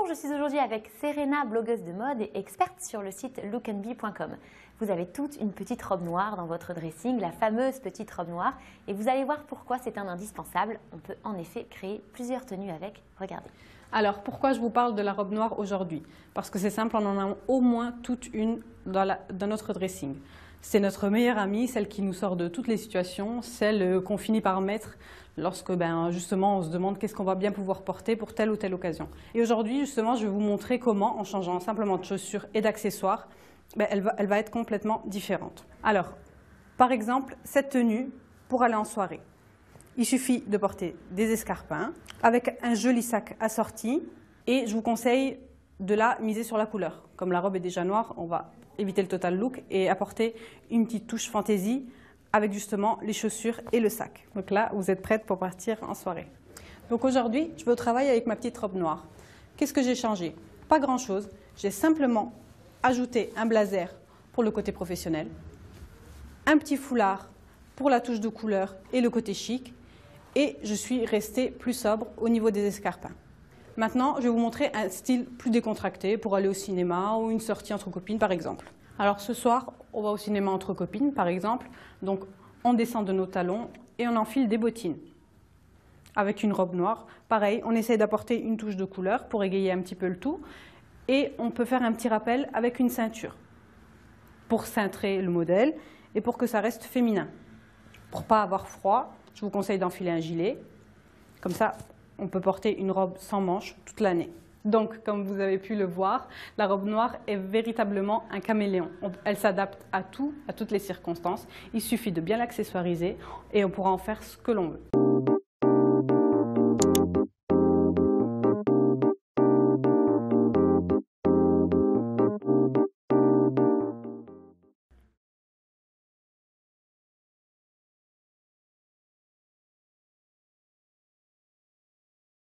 je suis aujourd'hui avec Serena, blogueuse de mode et experte sur le site lookandbe.com. Vous avez toute une petite robe noire dans votre dressing, la fameuse petite robe noire, et vous allez voir pourquoi c'est un indispensable. On peut en effet créer plusieurs tenues avec. Regardez. Alors, pourquoi je vous parle de la robe noire aujourd'hui? Parce que c'est simple, on en a au moins toute une dans notre dressing. C'est notre meilleure amie, celle qui nous sort de toutes les situations, celle qu'on finit par mettre lorsque justement on se demande qu'est-ce qu'on va bien pouvoir porter pour telle ou telle occasion. Et aujourd'hui, justement, je vais vous montrer comment, en changeant simplement de chaussures et d'accessoires, elle va être complètement différente. Alors, par exemple, cette tenue pour aller en soirée. Il suffit de porter des escarpins avec un joli sac assorti et je vous conseille de la miser sur la couleur. Comme la robe est déjà noire, on va éviter le total look et apporter une petite touche fantaisie avec justement les chaussures et le sac. Donc là, vous êtes prête pour partir en soirée. Donc aujourd'hui, je vais au travail avec ma petite robe noire. Qu'est-ce que j'ai changé? Pas grand-chose. J'ai simplement ajouté un blazer pour le côté professionnel, un petit foulard pour la touche de couleur et le côté chic, et je suis restée plus sobre au niveau des escarpins. Maintenant, je vais vous montrer un style plus décontracté pour aller au cinéma ou une sortie entre copines par exemple. Alors ce soir, on va au cinéma entre copines par exemple, donc on descend de nos talons et on enfile des bottines. Avec une robe noire, pareil, on essaye d'apporter une touche de couleur pour égayer un petit peu le tout et on peut faire un petit rappel avec une ceinture pour cintrer le modèle et pour que ça reste féminin. Pour ne pas avoir froid, je vous conseille d'enfiler un gilet, comme ça on peut porter une robe sans manches toute l'année. Donc, comme vous avez pu le voir, la robe noire est véritablement un caméléon. Elle s'adapte à tout, à toutes les circonstances. Il suffit de bien l'accessoiriser et on pourra en faire ce que l'on veut.